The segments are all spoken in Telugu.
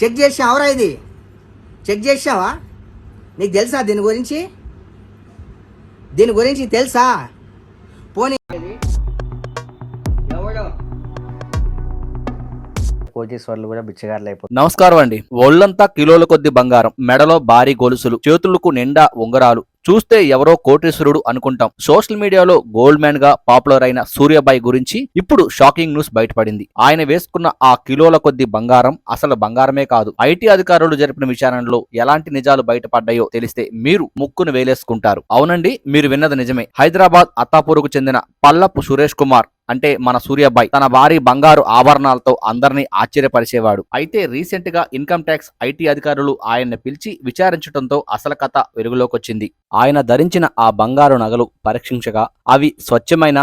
చెక్ చేసావరా? ఇది చెక్ చేసావా? నీకు తెలుసా దీని గురించి తెలుసా? పోనీ ఎవడో కోటీశ్వర్లు కూడా బిచ్చగారులు అయిపోతారు. నమస్కారం అండి. ఒళ్ళంతా కిలోల కొద్ది బంగారం, మెడలో భారీ గొలుసులు, చేతులకు నిండా ఉంగరాలు, చూస్తే ఎవరో కోటీశ్వరుడు అనుకుంటాం. సోషల్ మీడియాలో గోల్డ్ మ్యాన్ గా పాపులర్ అయిన సూర్యాబాయ్ గురించి ఇప్పుడు షాకింగ్ న్యూస్ బయటపడింది. ఆయన వేసుకున్న ఆ కిలోల కొద్ది బంగారం అసలు బంగారమే కాదు. ఐటీ అధికారులు జరిపిన విచారణలో ఎలాంటి నిజాలు బయటపడ్డాయో తెలిస్తే మీరు ముక్కును వేలేసుకుంటారు. అవునండి, మీరు విన్నది నిజమే. హైదరాబాద్ అత్తాపూర్కు చెందిన పల్లపు సురేష్ కుమార్ అంటే మన సూర్యాబాయ్ తన భారీ బంగారు ఆభరణాలతో అందరినీ ఆశ్చర్యపరిచేవాడు. అయితే రీసెంట్ గా ఇన్కమ్ ట్యాక్స్ ఐటీ అధికారులు ఆయన్ని పిలిచి విచారించడంతో అసలు కథ వెలుగులోకొచ్చింది. ఆయన ధరించిన ఆ బంగారు నగలు పరీక్షించగా అవి స్వచ్ఛమైన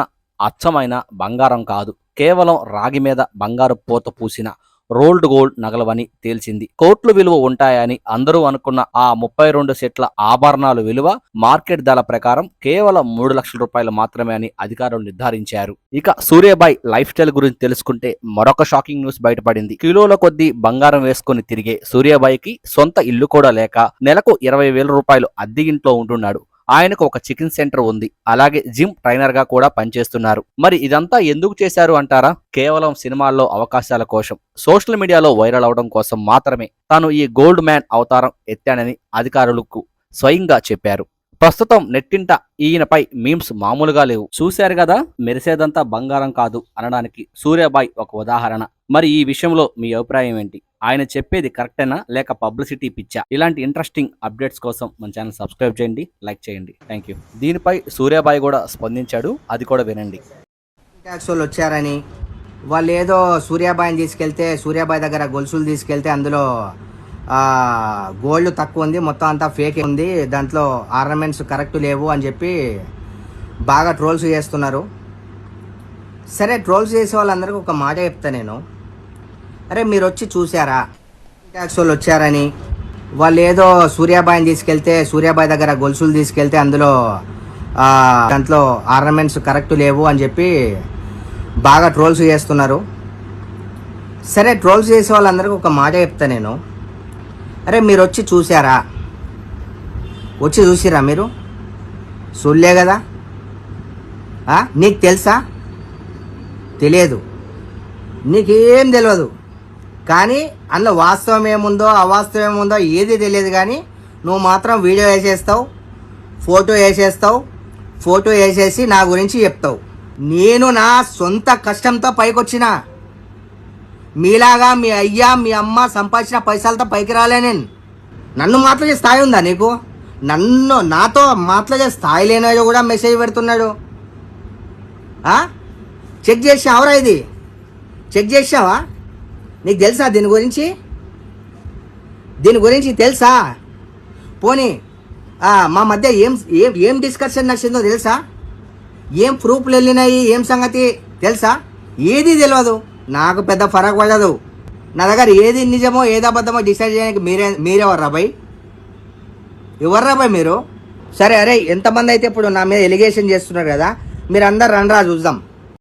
అచ్చమైన బంగారం కాదు, కేవలం రాగి మీద బంగారు పూత పూసిన రోల్డ్ గోల్డ్ నగలవని తేల్చింది. కోట్ల విలువ ఉంటాయని అందరూ అనుకున్న ఆ 32 సెట్ల ఆభరణాలు విలువ మార్కెట్ ధర ప్రకారం కేవలం 3 లక్షల రూపాయలు మాత్రమే అని అధికారులు నిర్ధారించారు. ఇక సూర్యాబాయ్ లైఫ్ స్టైల్ గురించి తెలుసుకుంటే మరొక షాకింగ్ న్యూస్ బయటపడింది. కిలోల కొద్దీ బంగారం వేసుకుని తిరిగే సూర్యాబాయ్కి సొంత ఇల్లు కూడా లేక నెలకు 20,000 రూపాయలు అద్దె ఇంట్లో ఉంటున్నాడు. ఆయనకు ఒక చికెన్ సెంటర్ ఉంది, అలాగే జిమ్ ట్రైనర్ గా కూడా పనిచేస్తున్నారు. మరి ఇదంతా ఎందుకు చేశారు అంటారా? కేవలం సినిమాల్లో అవకాశాల కోసం, సోషల్ మీడియాలో వైరల్ అవడం కోసం మాత్రమే తాను ఈ గోల్డ్ మ్యాన్ అవతారం ఎత్తానని అధికారులకు స్వయంగా చెప్పారు. ప్రస్తుతం నెట్టింట ఈయనపై మీమ్స్ మామూలుగా లేవు. చూశారు కదా, మెరిసేదంతా బంగారం కాదు అనడానికి సూర్యాబాయ్ ఒక ఉదాహరణ. మరి ఈ విషయంలో మీ అభిప్రాయం ఏంటి? ఆయన చెప్పేది కరెక్టేనా లేక పబ్లిసిటీ పిచ్చా? ఇలాంటి ఇంట్రెస్టింగ్ అప్డేట్స్ కోసం మన ఛానల్ సబ్స్క్రైబ్ చేయండి, లైక్ చేయండి. Thank you. దీనిపై సూర్యాబాయ్ కూడా స్పందించాడు, అది కూడా వినండి. ట్యాక్స్ వాళ్ళు వచ్చారని వాళ్ళు ఏదో సూర్యాబాయిని తీసుకెళ్తే, సూర్యాబాయ్ దగ్గర గొలుసులు తీసుకెళ్తే అందులో గోల్డ్ తక్కువ ఉంది, మొత్తం అంతా ఫేక్ ఉంది, దాంట్లో ఆర్నమెంట్స్ కరెక్ట్ లేవు అని చెప్పి బాగా ట్రోల్స్ చేస్తున్నారు. సరే, ట్రోల్స్ చేసే వాళ్ళందరికీ ఒక మాట చెప్తా నేను. అరే, మీరు వచ్చి చూసారా? ట్యాక్స్ వాళ్ళు వచ్చారని వాళ్ళు ఏదో సూర్యాబాయిని తీసుకెళ్తే, సూర్యాబాయ్ దగ్గర గొలుసులు తీసుకెళ్తే అందులో దాంట్లో ఆర్నమెంట్స్ కరెక్ట్ లేవు అని చెప్పి బాగా ట్రోల్స్ చేస్తున్నారు. సరే, ట్రోల్స్ చేసే వాళ్ళందరికీ ఒక మాట చెప్తా నేను. అరే, మీరు వచ్చి చూసారా? వచ్చి చూసిరా? మీరు చూడలే కదా? నీకు తెలుసా? తెలియదు, నీకేం తెలియదు. కానీ అందులో వాస్తవం ఏముందో అవాస్తవం ఏముందో ఏది తెలియదు. కానీ నువ్వు మాత్రం వీడియో వేసేస్తావు, ఫోటో వేసేసి నా గురించి చెప్తావు. నేను నా సొంత కష్టంతో పైకొచ్చిన, మీలాగా మీ అయ్యా మీ అమ్మ సంపాదించిన పైసలతో పైకి రాలే నేను. నన్ను మాట్లాడే స్థాయి ఉందా నీకు? నాతో మాట్లాడే స్థాయి లేనో కూడా మెసేజ్ పెడుతున్నాడు. చెక్ చేసావరా? ఇది చెక్ చేసావా? నీకు తెలుసా దీని గురించి తెలుసా? పోనీ మా మధ్య ఏం డిస్కషన్ నచ్చిందో తెలుసా? ఏం ప్రూఫ్లు వెళ్ళినాయి, ఏం సంగతి తెలుసా? ఏది తెలియదు. నాకు పెద్ద ఫరక్ పడదు. నా దగ్గర ఏది నిజమో ఏది అబద్ధమో డిసైడ్ చేయడానికి మీరెవర్రా బాయ్? ఎవర్రా బాయ్ మీరు? సరే, అరే, ఎంతమంది అయితే ఇప్పుడు నా మీద ఎలిగేషన్ చేస్తున్నారు కదా, మీరు అందరు రండ్రా చూద్దాం.